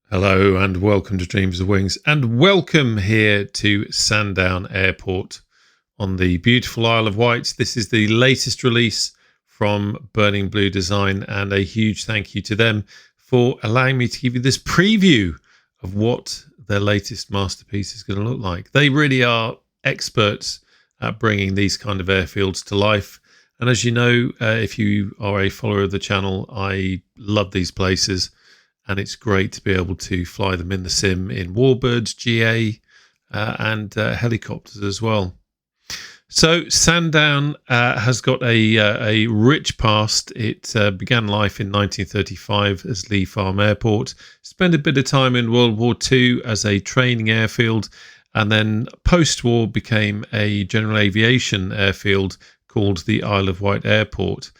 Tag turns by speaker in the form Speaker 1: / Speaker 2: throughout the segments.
Speaker 1: Hello and welcome to Dreams of Wings, and welcome here to Sandown Airport on the beautiful Isle of Wight. This is the latest release from Burning Blue Design, and a huge thank you to them for allowing me to give you this preview of what their latest masterpiece is going to look like. They really are experts at bringing these kind of airfields to life. And as you know, if you are a follower of the channel, I love these places. And it's great to be able to fly them in the sim in warbirds, GA, and helicopters as well. So Sandown has got a rich past. It began life in 1935 as Lee Farm Airport, spent a bit of time in World War II as a training airfield, and then post-war became a general aviation airfield called the Isle of Wight Airport.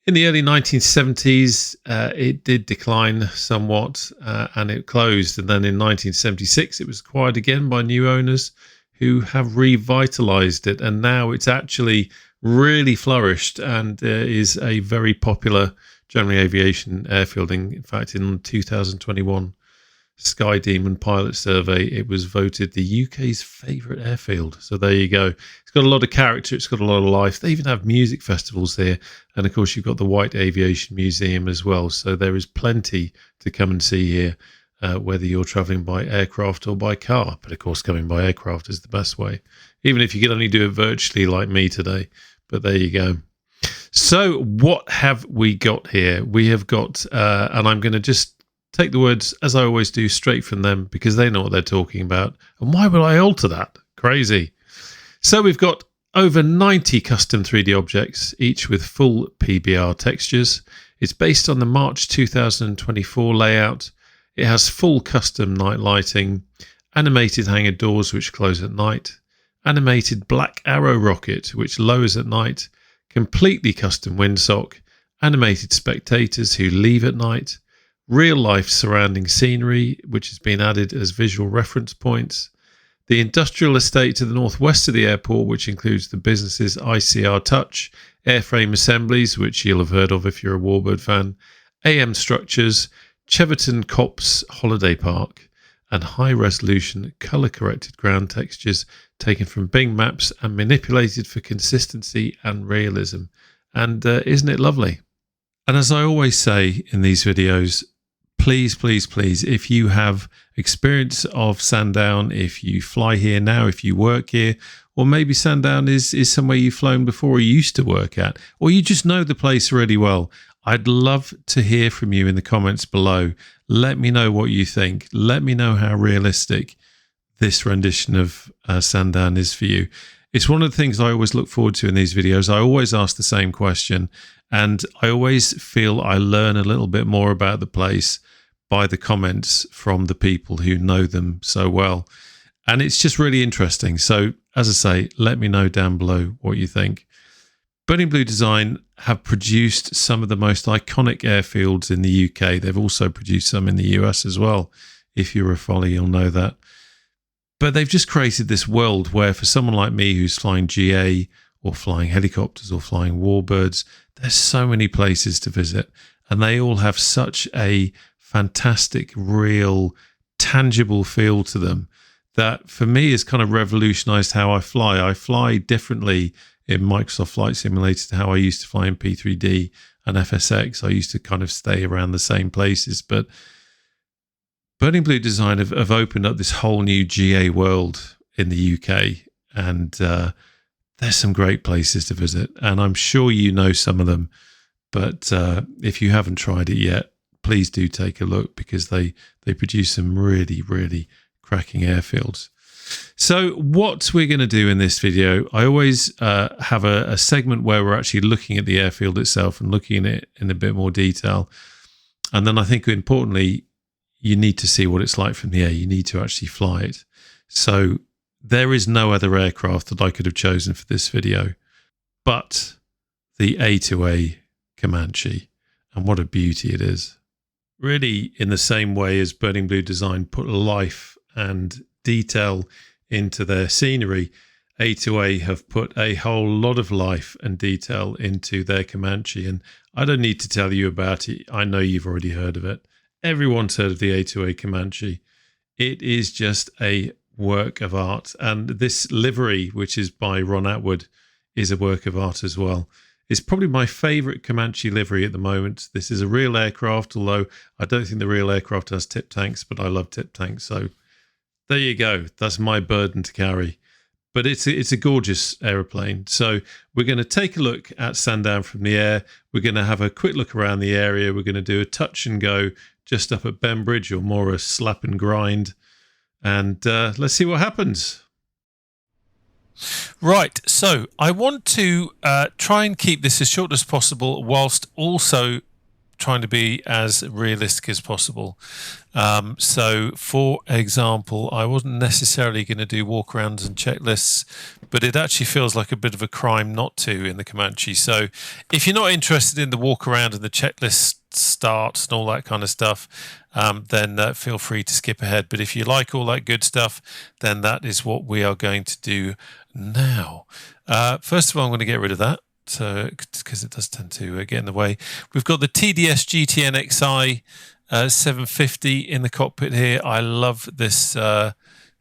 Speaker 1: In the early 1970s, it did decline somewhat and it closed. And then in 1976, it was acquired again by new owners who have revitalised it. And now it's actually really flourished and is a very popular general aviation airfield. In fact, in 2021 Sky Demon Pilot Survey, it was voted the UK's favourite airfield. So there you go. It's got a lot of character. It's got a lot of life. They even have music festivals here. And of course, you've got the Wight Aviation Museum as well. So there is plenty to come and see here, whether you're travelling by aircraft or by car. But of course, coming by aircraft is the best way, even if you can only do it virtually like me today. But there you go. So what have we got here? We have got, and I'm going to just take the words, as I always do, straight from them because they know what they're talking about. And why would I alter that? Crazy. So we've got over 90 custom 3D objects, each with full PBR textures. It's based on the March 2024 layout. It has full custom night lighting, animated hangar doors which close at night, animated black arrow rocket which lowers at night, completely custom windsock, animated spectators who leave at night, real-life surrounding scenery, which has been added as visual reference points, the industrial estate to the northwest of the airport, which includes the businesses ICR Touch, airframe assemblies, which you'll have heard of if you're a Warbird fan, AM structures, Cheverton Copse Holiday Park, and high-resolution colour-corrected ground textures taken from Bing Maps and manipulated for consistency and realism. And isn't it lovely? And as I always say in these videos, please, please, please, if you have experience of Sandown, if you fly here now, if you work here, or maybe Sandown is somewhere you've flown before or you used to work at, or you just know the place really well, I'd love to hear from you in the comments below. Let me know what you think. Let me know how realistic this rendition of Sandown is for you. It's one of the things I always look forward to in these videos. I always ask the same question, and I always feel I learn a little bit more about the place by the comments from the people who know them so well. And it's just really interesting. So, as I say, let me know down below what you think. Burning Blue Design have produced some of the most iconic airfields in the UK. They've also produced some in the US as well. If you're a follower, you'll know that. But they've just created this world where for someone like me who's flying GA or flying helicopters or flying warbirds, there's so many places to visit. And they all have such a fantastic, real, tangible feel to them that for me has kind of revolutionized how I fly. I fly differently in Microsoft Flight Simulator to how I used to fly in P3D and FSX. I used to kind of stay around the same places, but Burning Blue Design have opened up this whole new GA world in the UK, and there's some great places to visit, and I'm sure you know some of them, but if you haven't tried it yet, please do take a look because they produce some really, really cracking airfields. So what we're going to do in this video, I always have a segment where we're actually looking at the airfield itself and looking at it in a bit more detail, and then I think importantly, you need to see what it's like from the air. You need to actually fly it. So there is no other aircraft that I could have chosen for this video but the A2A Comanche. And what a beauty it is. Really, in the same way as Burning Blue Design put life and detail into their scenery, A2A have put a whole lot of life and detail into their Comanche. And I don't need to tell you about it. I know you've already heard of it. everyone's heard of the A2A Comanche. It is just a work of art. And this livery, which is by Ron Atwood, is a work of art as well. It's probably my favourite Comanche livery at the moment. This is a real aircraft, although I don't think the real aircraft has tip tanks, but I love tip tanks. So there you go. That's my burden to carry. But it's a gorgeous aeroplane. So we're going to take a look at Sandown from the air. We're going to have a quick look around the area. We're going to do a touch and go just up at Bembridge, or more a slap and grind. And let's see what happens.
Speaker 2: Right, so I want to try and keep this as short as possible whilst also trying to be as realistic as possible. So, for example, I wasn't necessarily going to do walkarounds and checklists, but it actually feels like a bit of a crime not to in the Comanche. So, if you're not interested in the walkaround and the checklist starts and all that kind of stuff, then feel free to skip ahead. But if you like all that good stuff, then that is what we are going to do now. First of all, I'm going to get rid of that, so because it does tend to get in the way. We've got the TDS GTN XI 750 in the cockpit here. I love this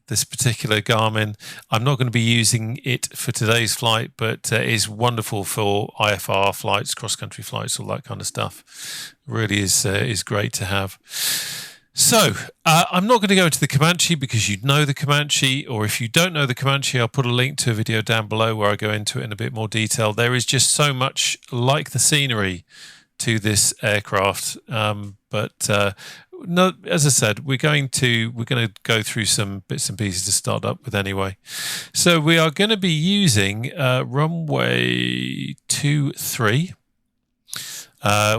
Speaker 2: this particular Garmin. I'm not going to be using it for today's flight, but it is wonderful for IFR flights, cross-country flights, all that kind of stuff. Really is great to have. So, I'm not going to go into the Comanche because you know the Comanche, or if you don't know the Comanche, I'll put a link to a video down below where I go into it in a bit more detail. There is just so much like the scenery to this aircraft, but no, as I said, we're going to go through some bits and pieces to start up with anyway. So we are going to be using runway 23.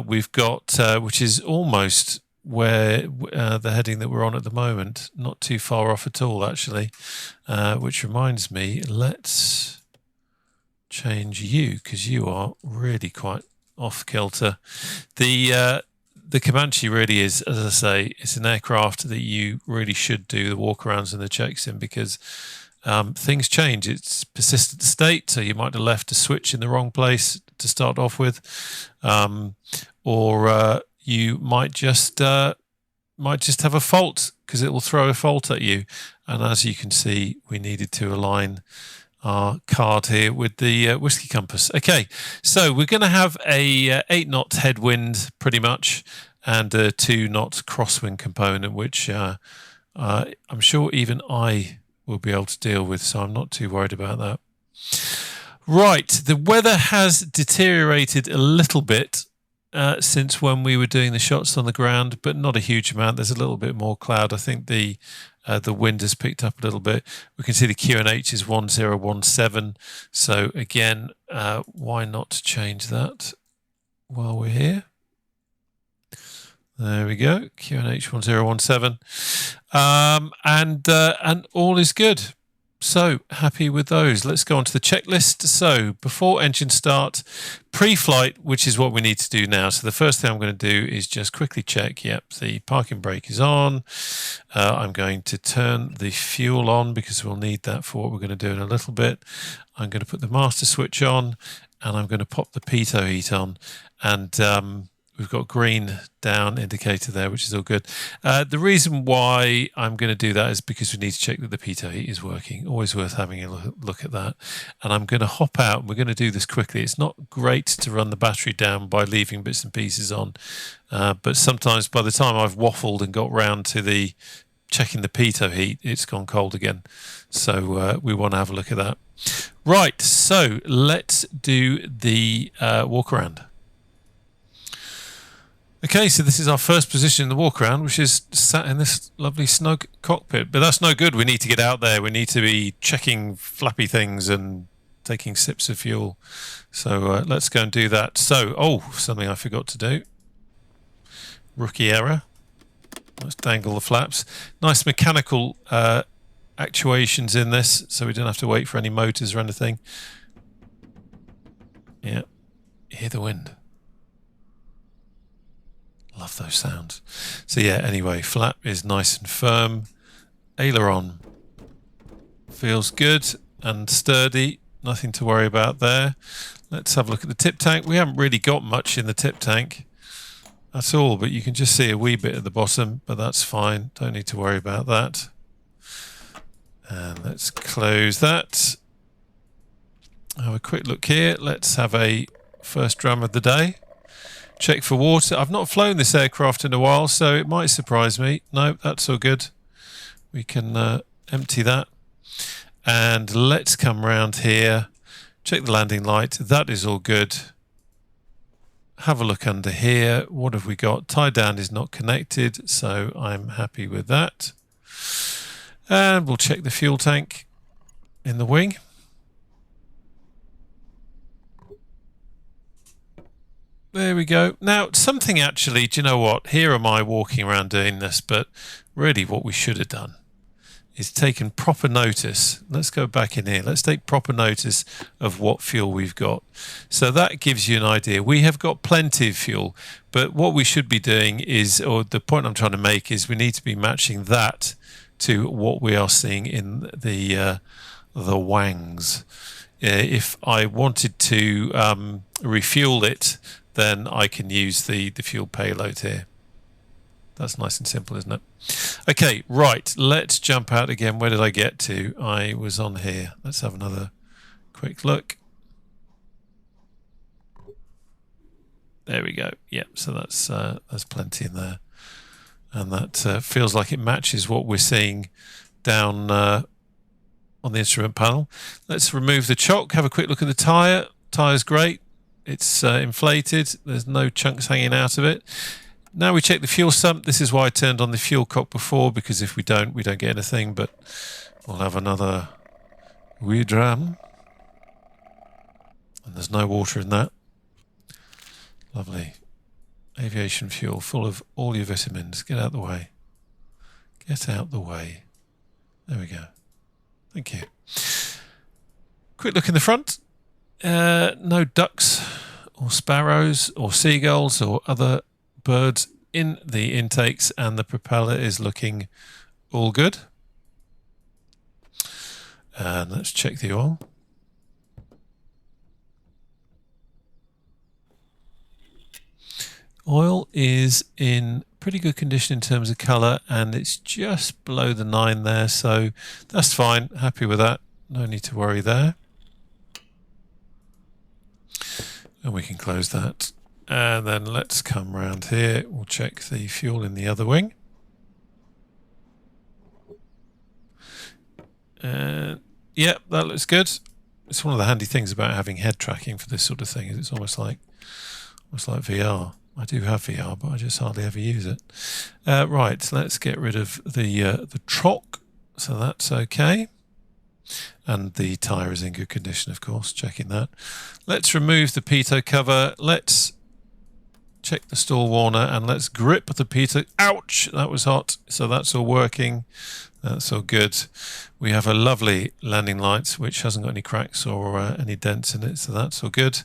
Speaker 2: We've got which is almost where the heading that we're on at the moment, not too far off at all actually, which reminds me, let's change you because you are really quite off kilter. The Comanche really is, as I say, it's an aircraft that you really should do the walkarounds and the checks in, because things change. It's persistent state, so you might have left a switch in the wrong place to start off with, or you might just have a fault, because it will throw a fault at you. And as you can see, we needed to align our card here with the whiskey compass. Okay, so we're going to have a 8-knot headwind pretty much, and a 2-knot crosswind component, which I'm sure even I will be able to deal with, so I'm not too worried about that. Right, the weather has deteriorated a little bit since when we were doing the shots on the ground, but not a huge amount. There's a little bit more cloud. I think the wind has picked up a little bit. We can see the QNH is 1017. So again, why not change that while we're here? There we go, QNH 1017, and all is good. So happy with those. Let's go on to the checklist. So before engine start, pre-flight, which is what we need to do now. So the first thing I'm going to do is just quickly check. Yep, the parking brake is on. I'm going to turn the fuel on because we'll need that for what we're going to do in a little bit. I'm going to put the master switch on, and I'm going to pop the pitot heat on, and we've got green down indicator there, which is all good. The reason why I'm going to do that is because we need to check that the pitot heat is working. Always worth having a look at that. And I'm going to hop out, and we're going to do this quickly. It's not great to run the battery down by leaving bits and pieces on, but sometimes by the time I've waffled and got round to the checking the pitot heat, it's gone cold again. So we want to have a look at that. Right, so let's do the walk around. Okay, so this is our first position in the walk around, which is sat in this lovely snug cockpit. But that's no good. We need to get out there. We need to be checking flappy things and taking sips of fuel. So let's go and do that. So, something I forgot to do. Rookie error. Let's dangle the flaps. Nice mechanical actuations in this, so we don't have to wait for any motors or anything. Yeah, hear the wind. Love those sounds. So yeah, anyway, flap is nice and firm. Aileron feels good and sturdy. Nothing to worry about there. Let's have a look at the tip tank. We haven't really got much in the tip tank. at all, but you can just see a wee bit at the bottom, but that's fine. Don't need to worry about that. And let's close that. Have a quick look here. Let's have a first drum of the day. Check for water. I've not flown this aircraft in a while, so it might surprise me. No, that's all good. We can empty that. And let's come round here. Check the landing light. That is all good. Have a look under here. What have we got? Tie down is not connected, so I'm happy with that. And we'll check the fuel tank in the wing. There we go. Now, something actually, do you know what? Here am I walking around doing this, but really what we should have done is taken proper notice. Let's go back in here. Let's take proper notice of what fuel we've got. So that gives you an idea. We have got plenty of fuel, but what we should be doing is, or the point I'm trying to make is, we need to be matching that to what we are seeing in the wangs. If I wanted to refuel it, then I can use the fuel payload here. That's nice and simple, isn't it? Okay, right, let's jump out again. Where did I get to? I was on here. Let's have another quick look. There we go. Yep, so that's plenty in there. And that feels like it matches what we're seeing down on the instrument panel. Let's remove the chock, have a quick look at the tyre. Tyre's great. It's inflated. There's no chunks hanging out of it. Now we check the fuel sump. This is why I turned on the fuel cock before, because if we don't get anything, but we'll have another wee dram. And there's no water in that. Lovely. Aviation fuel, full of all your vitamins. Get out the way. Get out the way. There we go. Thank you. Quick look in the front. No ducks or sparrows or seagulls or other birds in the intakes, and the propeller is looking all good. And let's check the oil. Oil is in pretty good condition in terms of colour, and it's just below the 9 there, so that's fine. Happy with that. No need to worry there. And we can close that. And then let's come round here. We'll check the fuel in the other wing. Yep, that looks good. It's one of the handy things about having head tracking for this sort of thing, is it's almost like VR. I do have VR, but I just hardly ever use it. Right, let's get rid of the chock, so that's okay. And the tyre is in good condition, of course, checking that. Let's remove the pitot cover. Let's check the stall warner, and let's grip the pitot. Ouch, that was hot. So that's all working. That's all good. We have a lovely landing light, which hasn't got any cracks or any dents in it, so that's all good.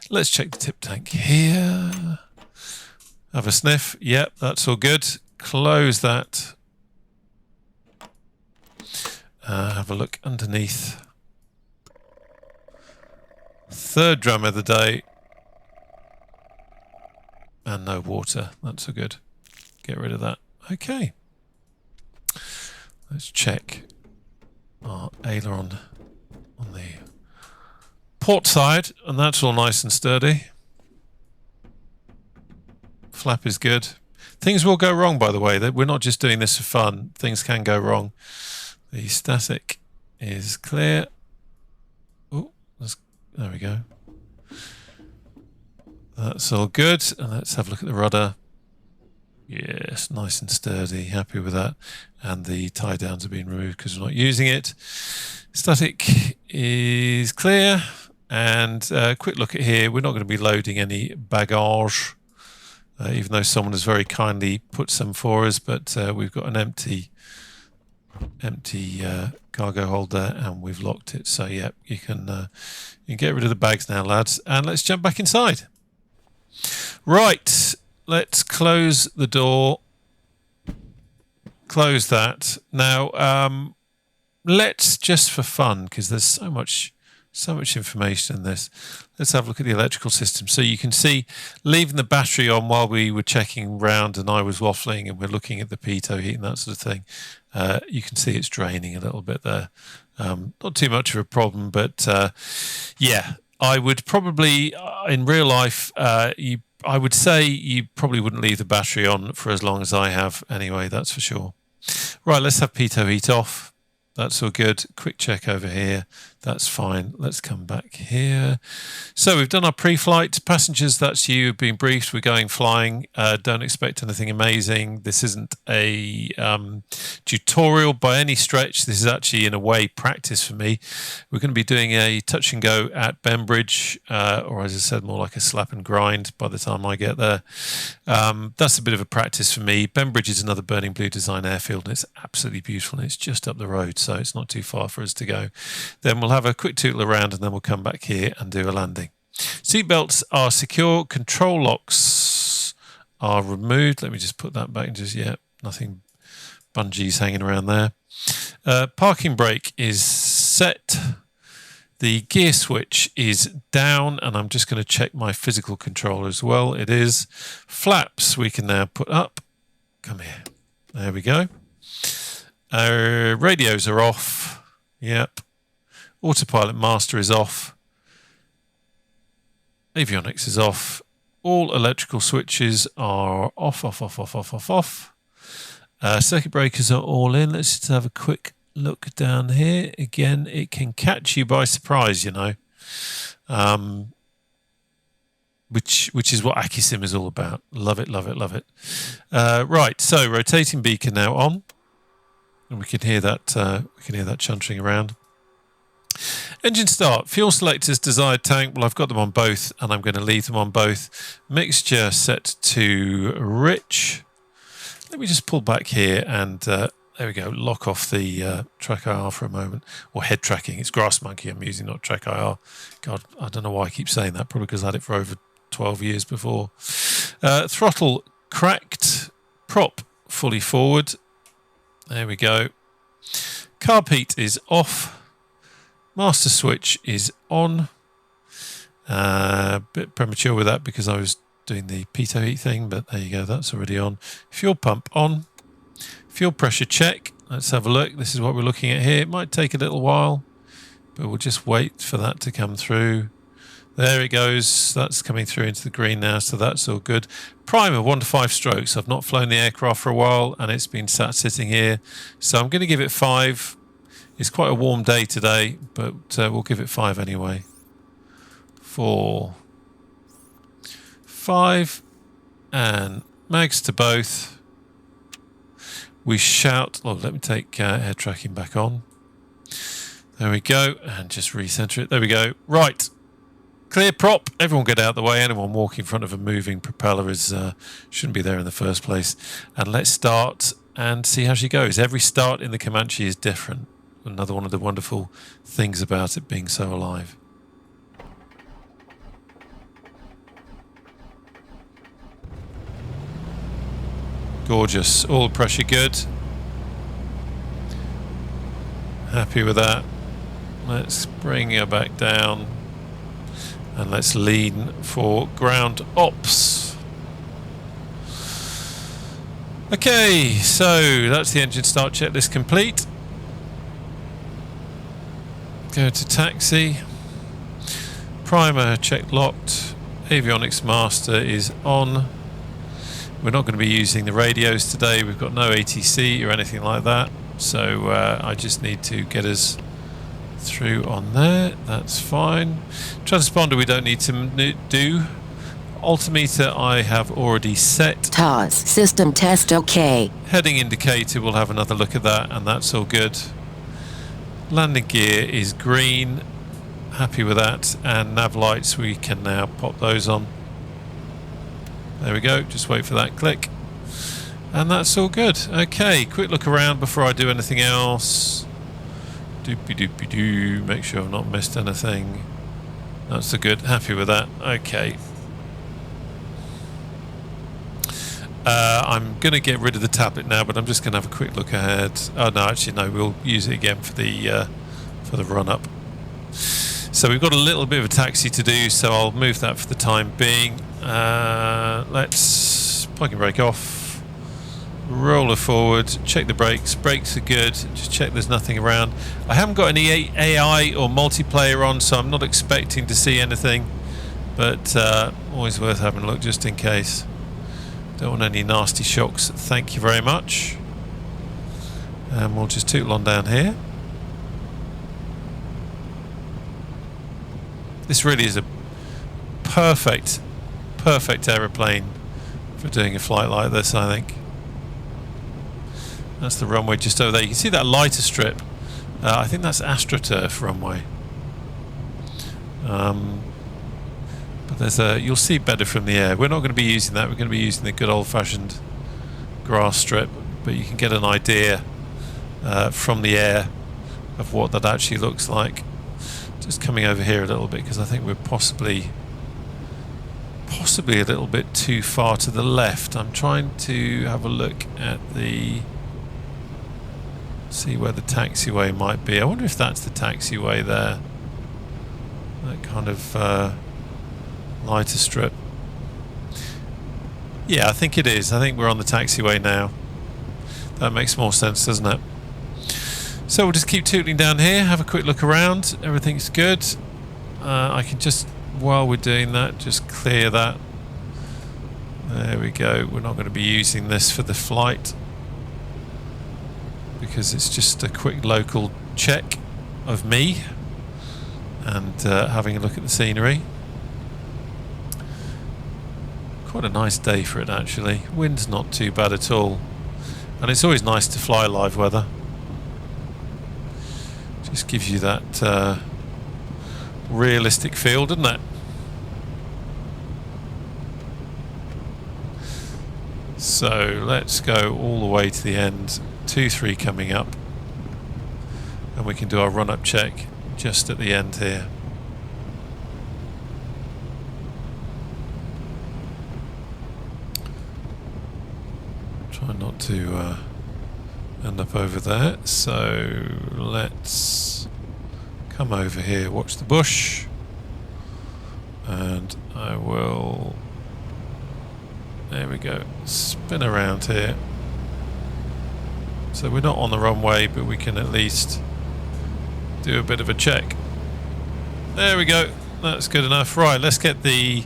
Speaker 2: Let's check the tip tank here. Have a sniff. Yep, that's all good. Close that. Have a look underneath. Third drum of the day. And no water. That's all good. Get rid of that. Okay. Let's check our aileron on the port side, and that's all nice and sturdy. Flap is good. Things will go wrong, by the way. We're not just doing this for fun. Things can go wrong. The static is clear. Oh, there we go. That's all good. And let's have a look at the rudder. Yes, nice and sturdy. Happy with that. And the tie downs have been removed because we're not using it. Static is clear. And quick look at here. We're not going to be loading any baggage, even though someone has very kindly put some for us. But we've got an empty cargo holder, and we've locked it. So yeah, you can get rid of the bags now, lads. And let's jump back inside. Right. Let's close the door. Close that. Now, let's, just for fun, because there's so much So much information in this. Let's have a look at the electrical system. So you can see, leaving the battery on while we were checking round and I was waffling and we're looking at the pitot heat and that sort of thing. You can see it's draining a little bit there. Not too much of a problem, but yeah, I would probably, in real life, I would say you probably wouldn't leave the battery on for as long as I have anyway, that's for sure. Right, let's have pitot heat off. That's all good. Quick check over here. That's fine. Let's come back here. So we've done our pre-flight. Passengers, that's you. Have been briefed. We're going flying. Don't expect anything amazing. This isn't a tutorial by any stretch. This is actually, in a way, practice for me. We're going to be doing a touch and go at Bembridge, or as I said, more like a slap and grind by the time I get there. That's a bit of a practice for me. Bembridge is another Burning Blue design airfield, and it's absolutely beautiful, and it's just up the road, so it's not too far for us to go. Then we'll have a quick tootle around, and then we'll come back here and do a landing. Seatbelts are secure. Control locks are removed. Let me just put that back and just, yeah, nothing bungees hanging around there. Parking brake is set. The gear switch is down, and I'm just going to check my physical controller as well. It is. Flaps we can now put up. Come here. There we go. Radios are off. Yep. Autopilot master is off. Avionics is off. All electrical switches are off. Circuit breakers are all in. Let's just have a quick look down here. Again, it can catch you by surprise, you know, which is what AccuSim is all about. Love it, love it, love it. Right, so rotating beacon now on, and we can hear that chuntering around. Engine start. Fuel selectors, desired tank. Well, I've got them on both, and I'm going to leave them on both. Mixture set to rich. Let me just pull back here and there we go. Lock off the track IR for a moment, or head tracking. It's Grass Monkey I'm using, not track IR. God, I don't know why I keep saying that. Probably because I had it for over 12 years before. Throttle cracked. Prop fully forward. There we go. Carb heat is off. Master switch is on. Bit premature with that because I was doing the pitot heat thing, but there you go, that's already on. Fuel pump on. Fuel pressure check. Let's have a look. This is what we're looking at here. It might take a little while, but we'll just wait for that to come through. There it goes. That's coming through into the green now, so that's all good. Primer 1 to 5 strokes. I've not flown the aircraft for a while, and it's been sitting here, so I'm going to give it 5. It's quite a warm day today, but we'll give it 5 anyway. 4, 5, and mags to both. We shout. Oh, let me take air tracking back on. There we go, and just recenter it. There we go. Right, clear prop. Everyone get out of the way. Anyone walking in front of a moving propeller is shouldn't be there in the first place. And let's start and see how she goes. Every start in the Comanche is different. Another one of the wonderful things about it being so alive. Gorgeous. All pressure good. Happy with that. Let's bring her back down. And let's lean for ground ops. Okay, so that's the engine start checklist complete. Go to taxi. Primer check locked. Avionics master is on. We're not going to be using the radios today. We've got no ATC or anything like that. So I just need to get us through on there. That's fine. Transponder we don't need to do. Altimeter I have already set.
Speaker 3: TOS system test okay.
Speaker 2: Heading indicator, we'll have another look at that, and that's all good. Landing gear is green. Happy with that. And nav lights, we can now pop those on. There we go. Just wait for that click. And that's all good. Okay, quick look around before I do anything else. Doopy doopy doo. Make sure I've not missed anything. That's a good. Happy with that. Okay. I'm going to get rid of the tablet now, but I'm just going to have a quick look ahead. Oh no, actually no, we'll use it again for the run up. So we've got a little bit of a taxi to do, so I'll move that for the time being. Let's parking brake off, roller forward, check the brakes. Brakes are good, just check there's nothing around. I haven't got any AI or multiplayer on, so I'm not expecting to see anything, but always worth having a look just in case. Don't want any nasty shocks, thank you very much. And we'll just tootle on down here. This really is a perfect aeroplane for doing a flight like this, I think. That's the runway just over there. You can see that lighter strip. I think that's AstroTurf runway. But there's you'll see better from the air. We're not going to be using that. We're going to be using the good old-fashioned grass strip. But you can get an idea from the air of what that actually looks like. Just coming over here a little bit because I think we're possibly a little bit too far to the left. I'm trying to have a look at see where the taxiway might be. I wonder if that's the taxiway there. That kind of lighter strip. Yeah, I think it is. I think we're on the taxiway now. That makes more sense, doesn't it? So we'll just keep tootling down here, have a quick look around. Everything's good. I can just, while we're doing that, just clear that. There we go. We're not going to be using this for the flight because it's just a quick local check of me and having a look at the scenery. Quite a nice day for it, actually. Wind's not too bad at all, and it's always nice to fly live weather. Just gives you that realistic feel, doesn't it? So let's go all the way to the end. 2-3 coming up, and we can do our run-up check just at the end here. Try not to end up over there, so let's come over here, watch the bush, and I will, there we go, spin around here. So we're not on the runway, but we can at least do a bit of a check. There we go, that's good enough. Right, let's get the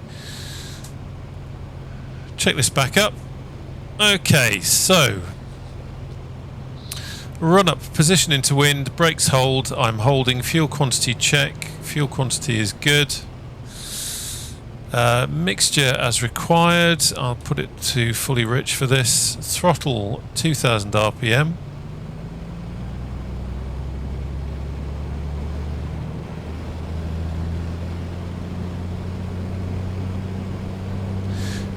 Speaker 2: checklist back up. Okay, so run up, position into wind, brakes hold, I'm holding, fuel quantity check, fuel quantity is good. Mixture as required, I'll put it to fully rich for this. Throttle 2000 RPM.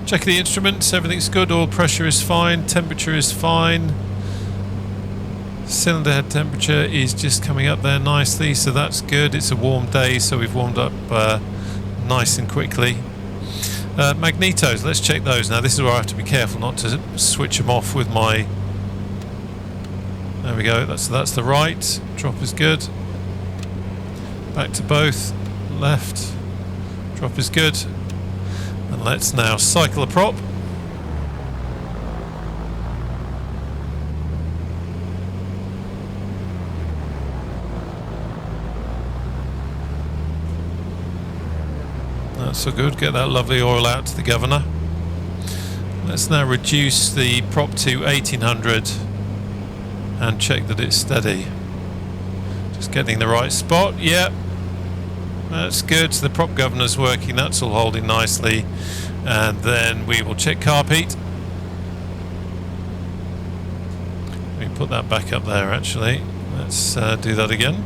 Speaker 2: Check the instruments, everything's good, oil pressure is fine, temperature is fine. Cylinder head temperature is just coming up there nicely, so that's good. It's a warm day, so we've warmed up nice and quickly. Magnetos, let's check those. Now this is where I have to be careful not to switch them off with my... There we go, that's the right. Drop is good. Back to both. Left. Drop is good. And let's now cycle the prop. That's so good, get that lovely oil out to the governor. Let's now reduce the prop to 1800 and check that it's steady. Just getting the right spot, yep. That's good, so the prop governor's working, that's all holding nicely. And then we will check carb heat. We can put that back up there actually. Let's do that again.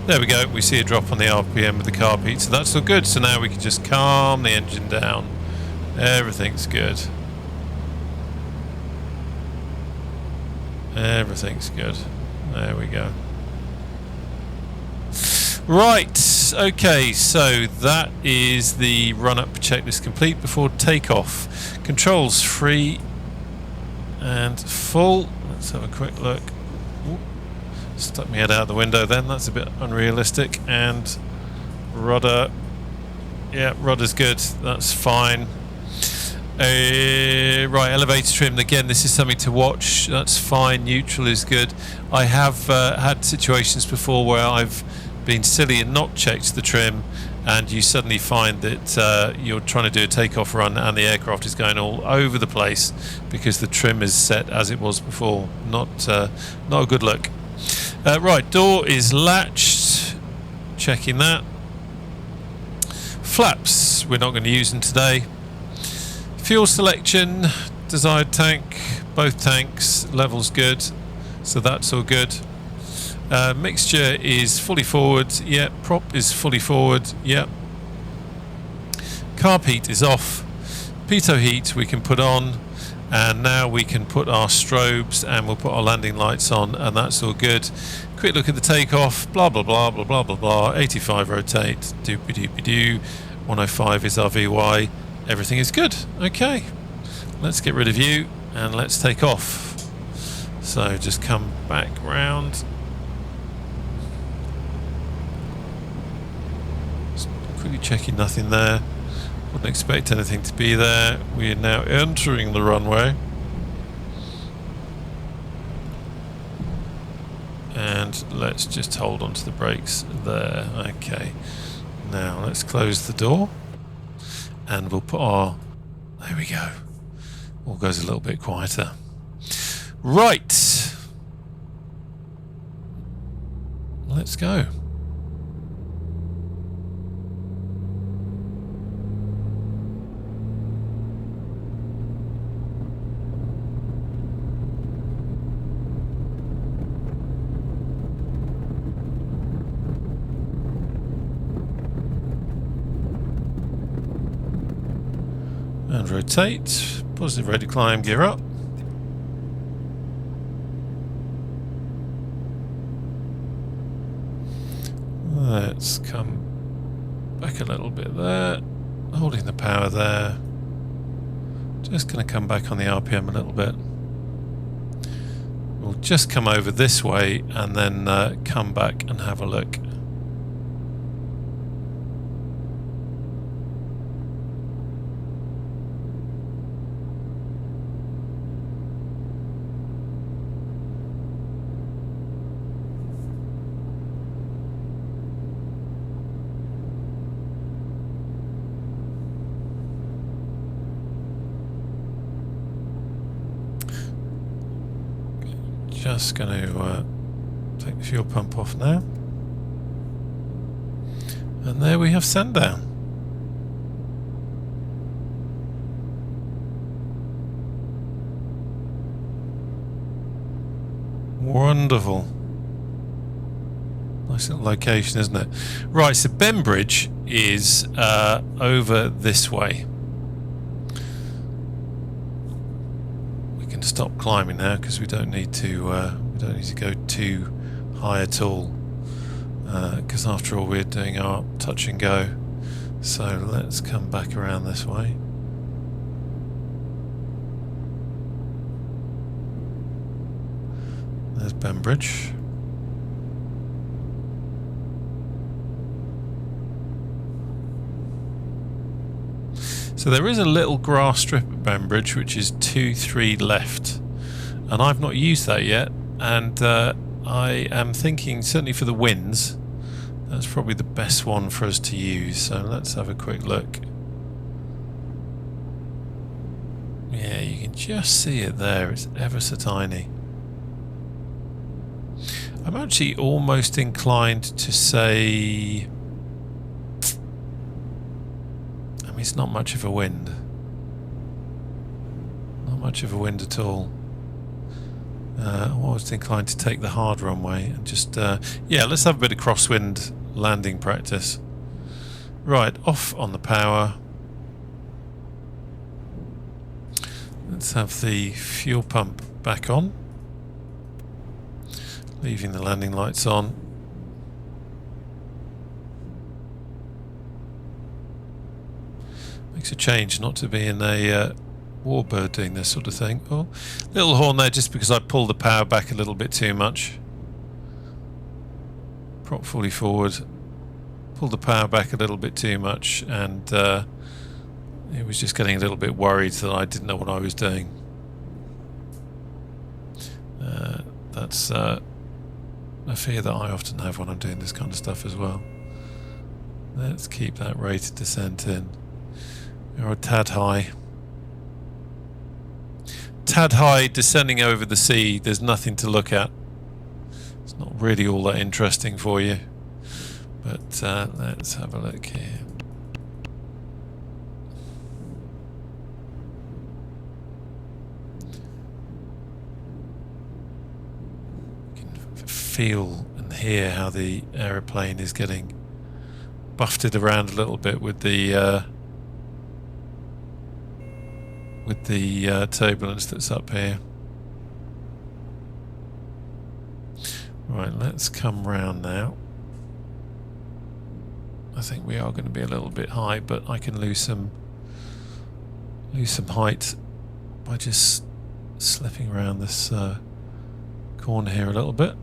Speaker 2: There we go, we see a drop on the RPM with the carb heat, so that's all good. So now we can just calm the engine down. Everything's good. Everything's good. There we go. Right, okay, so that is the run-up checklist complete before takeoff. Controls free and full. Let's have a quick look. Ooh. Stuck my head out the window then, that's a bit unrealistic. And rudder, yeah, rudder's good, that's fine. Right, elevator trim, again this is something to watch, that's fine. Neutral is good. I have had situations before where I've been silly and not checked the trim, and you suddenly find that you're trying to do a takeoff run and the aircraft is going all over the place because the trim is set as it was before. Not a good look. Right, door is latched, checking that. Flaps, we're not going to use them today. Fuel selection, desired tank, both tanks, levels good, so that's all good. Mixture is fully forward, yeah. Prop is fully forward, yeah. Carb heat is off. Pitot heat we can put on, and now we can put our strobes and we'll put our landing lights on, and that's all good. Quick look at the takeoff, blah blah blah blah blah blah blah. 85 rotate, doopy doopy doo. 105 is our VY. Everything is good. Okay, let's get rid of you and let's take off. So just come back round. Just quickly checking nothing there. Wouldn't expect anything to be there. We are now entering the runway. And let's just hold on to the brakes there. Okay. Now let's close the door. And we'll put our... There we go. All goes a little bit quieter. Right. Let's go. And rotate, positive rate of climb, gear up. Let's come back a little bit there, holding the power there. Just going to come back on the RPM a little bit. We'll just come over this way and then come back and have a look. Just going to take the fuel pump off now. And there we have Sandown. Wonderful. Nice little location, isn't it? Right, so Bembridge is over this way. Stop climbing now because we don't need to go too high at all, because after all we're doing our touch and go. So let's come back around this way. There's Bembridge. So there is a little grass strip at Bembridge which is 2-3 left, and I've not used that yet, and I am thinking certainly for the winds that's probably the best one for us to use. So let's have a quick look. Yeah, you can just see it there, it's ever so tiny. I'm actually almost inclined to say it's not much of a wind. Not much of a wind at all. I'm always inclined to take the hard runway and just, yeah, let's have a bit of crosswind landing practice. Right, off on the power. Let's have the fuel pump back on. Leaving the landing lights on. Makes a change not to be in a warbird doing this sort of thing. Oh, little horn there just because I pulled the power back a little bit too much. prop fully forward, pulled the power back a little bit too much, and it was just getting a little bit worried that I didn't know what I was doing. That's a fear that I often have when I'm doing this kind of stuff as well. Let's keep that rate of descent in. We're a tad high. Tad high, descending over the sea. There's nothing to look at. It's not really all that interesting for you. But let's have a look here. Feel and hear how the aeroplane is getting buffeted around a little bit with the turbulence that's up here. Right, let's come round now. I think we are going to be a little bit high, but I can lose some height by just slipping around this corner here a little bit.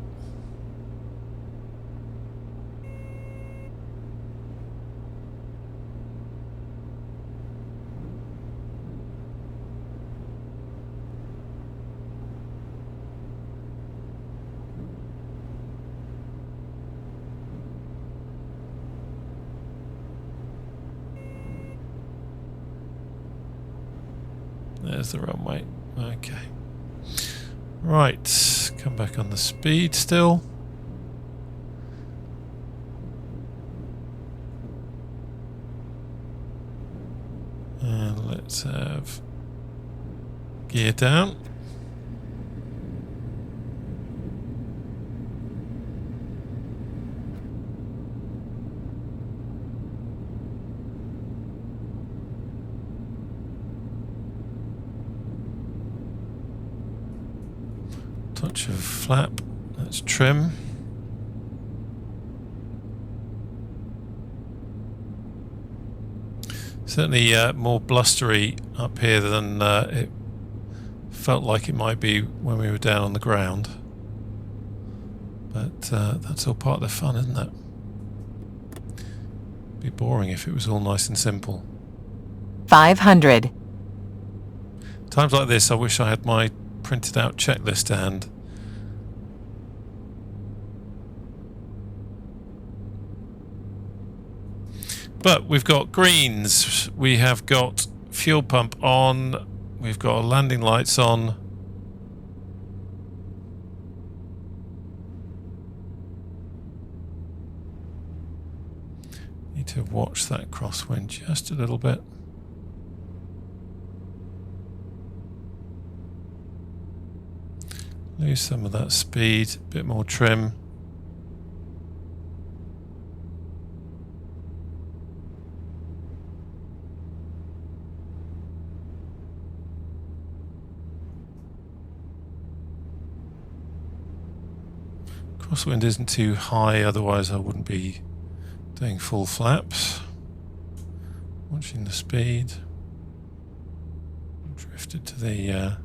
Speaker 2: There's the runway. Okay. Right. Come back on the speed still. And let's have gear down. Touch of flap, that's trim. Certainly more blustery up here than it felt like it might be when we were down on the ground. But that's all part of the fun, isn't it? It'd be boring if it was all nice and simple.
Speaker 3: 500.
Speaker 2: Times like this, I wish I had my printed out checklist to hand. But we've got greens, we have got fuel pump on, we've got our landing lights on. Need to watch that crosswind just a little bit. Lose some of that speed, a bit more trim. Crosswind isn't too high, otherwise I wouldn't be doing full flaps. Watching the speed. Drifted to the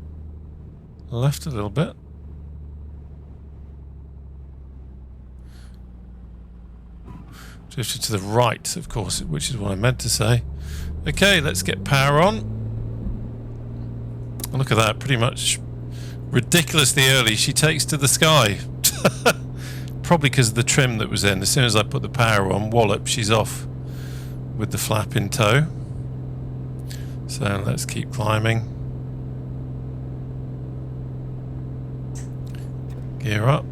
Speaker 2: left a little bit. Drifted to the right, of course, which is what I meant to say. Okay, let's get power on. Look at that, pretty much ridiculously early. She takes to the sky. Probably because of the trim that was in. As soon as I put the power on, wallop, she's off with the flap in tow. So let's keep climbing. Gear up.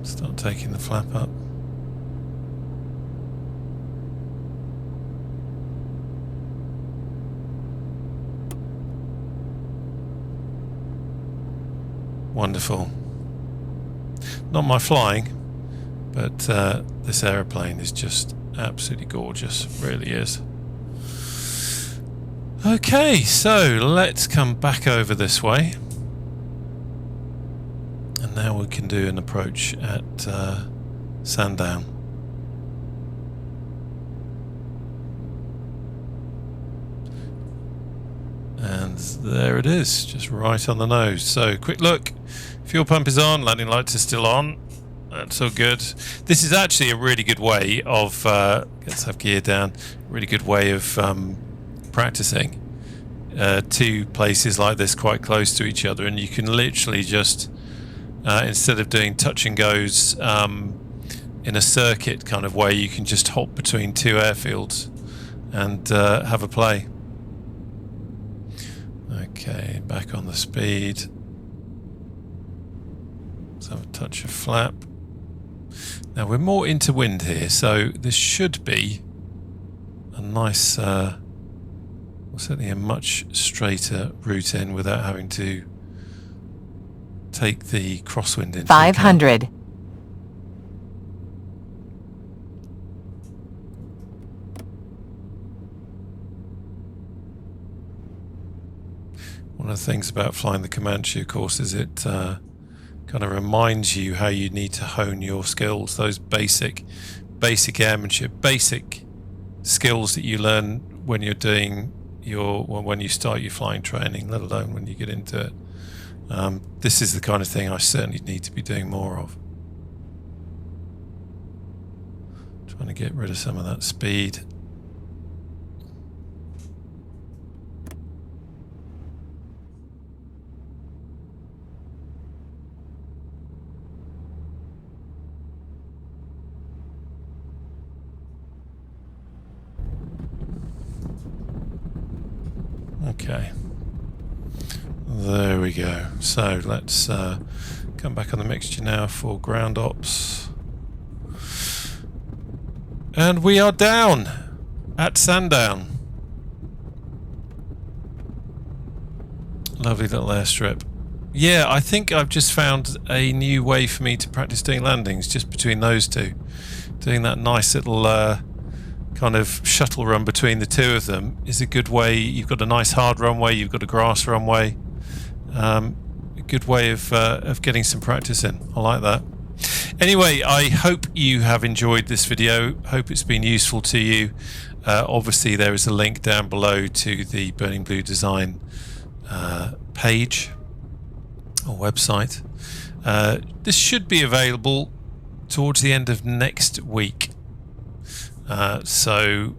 Speaker 2: Start taking the flap up. Wonderful. Not my flying, but this aeroplane is just absolutely gorgeous. It really is. Okay, so let's come back over this way. And now we can do an approach at Sandown. And there it is, just right on the nose. So quick look, Fuel pump is on, landing lights are still on. That's all good. This is actually a really good way of, let's have gear down, really good way of practicing. Two places like this quite close to each other, and you can literally just, instead of doing touch and goes in a circuit kind of way, you can just hop between two airfields and have a play. Okay, back on the speed. Let's have a touch of flap. Now we're more into wind here, so this should be a nice, well, certainly a much straighter route in without having to take the crosswind into
Speaker 3: 500.
Speaker 2: account. One of the things about flying the Comanche, of course, is it kind of reminds you how you need to hone your skills, those basic airmanship, basic skills that you learn when you're doing when you start your flying training, let alone when you get into it. This is the kind of thing I certainly need to be doing more of. Trying to get rid of some of that speed. Okay, there we go. So let's come back on the mixture now for ground ops. And we are down at Sandown. Lovely little airstrip. Yeah, I think I've just found a new way for me to practice doing landings just between those two. Doing that nice little kind of shuttle run between the two of them is a good way. You've got a nice hard runway, you've got a grass runway. A good way of getting some practice in. I like that. Anyway, I hope you have enjoyed this video. Hope it's been useful to you. Obviously there is a link down below to the Burning Blue Design page or website. This should be available towards the end of next week. So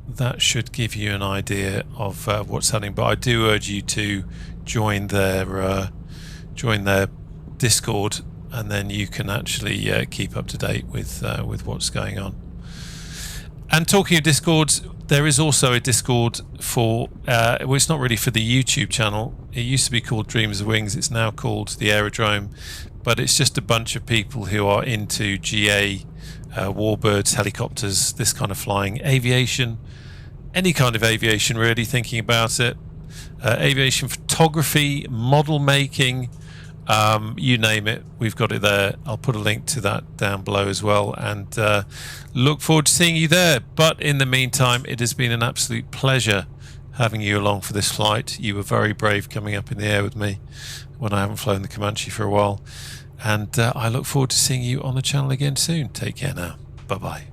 Speaker 2: that should give you an idea of what's happening. But I do urge you to join their Discord, and then you can actually keep up to date with what's going on. And talking of Discords, there is also a Discord for well, it's not really for the YouTube channel. It used to be called Dreams of Wings. It's now called the Aerodrome, but it's just a bunch of people who are into GA. Warbirds, helicopters, this kind of flying, aviation, any kind of aviation really, thinking about it, aviation photography, model making, you name it, we've got it there. I'll put a link to that down below as well, and look forward to seeing you there. But in the meantime, it has been an absolute pleasure having you along for this flight. You were very brave coming up in the air with me when I haven't flown the Comanche for a while. And I look forward to seeing you on the channel again soon. Take care now. Bye-bye.